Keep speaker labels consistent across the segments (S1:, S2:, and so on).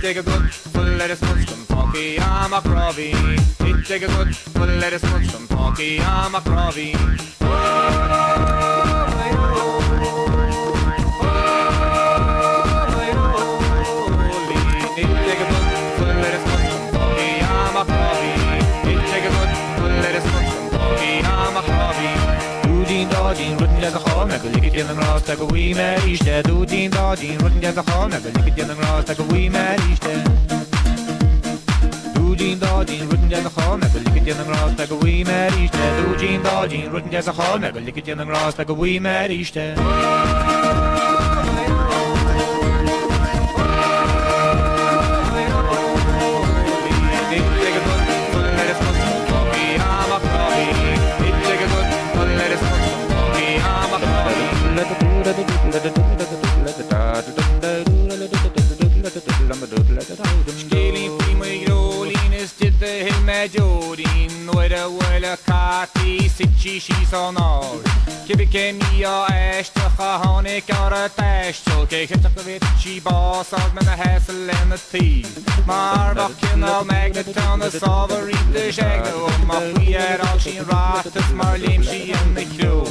S1: Take a good full lettuce munch some funky I'm a crovy. It take a good full lettuce munch some funky I'm a crovy. Like a wee Mary stead, do deen dodging, running down the hall, never lick it in the grass like a wee Mary stead. Do deen dodging, running down the hall, never lick it in the grass like a wee Mary stead. Do deen dodging, running down the hall, never lick it in the grass like a wee Mary stead. Scaling prima Rolines did the hill Majorin, Noira Willa Kati, Sitchi, she's on all. Kibike Mia Ashta, Honik or a Tash, so Kate of the Vitchi boss, of the hassle and the tea. Marbakin, all magneton, the sovereign, the shagdo, my we are all she rocked, the Marlim, she and the crew.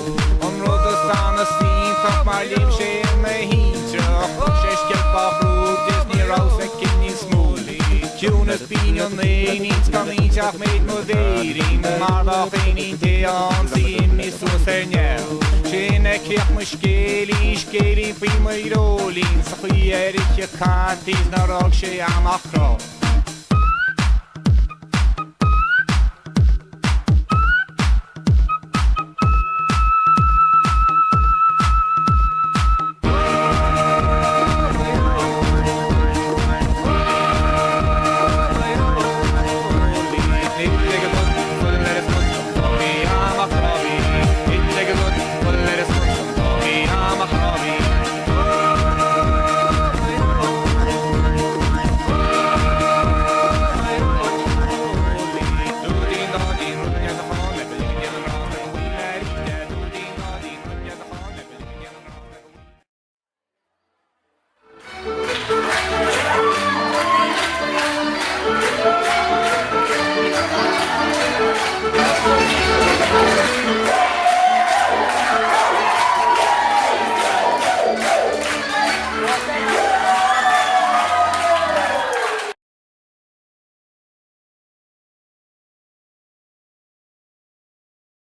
S1: On road the sun, the steam, top Marlim, she and the heat. Disney Rose en Kenny Smoothie. Kunis Pinion niets kan niet af met modering. Maar wel geen idee aan zien is zo senjel. Schöne Kirch muskeli, skeli prima rolling. Zo hier ik je kaart is naar ook she aan akro.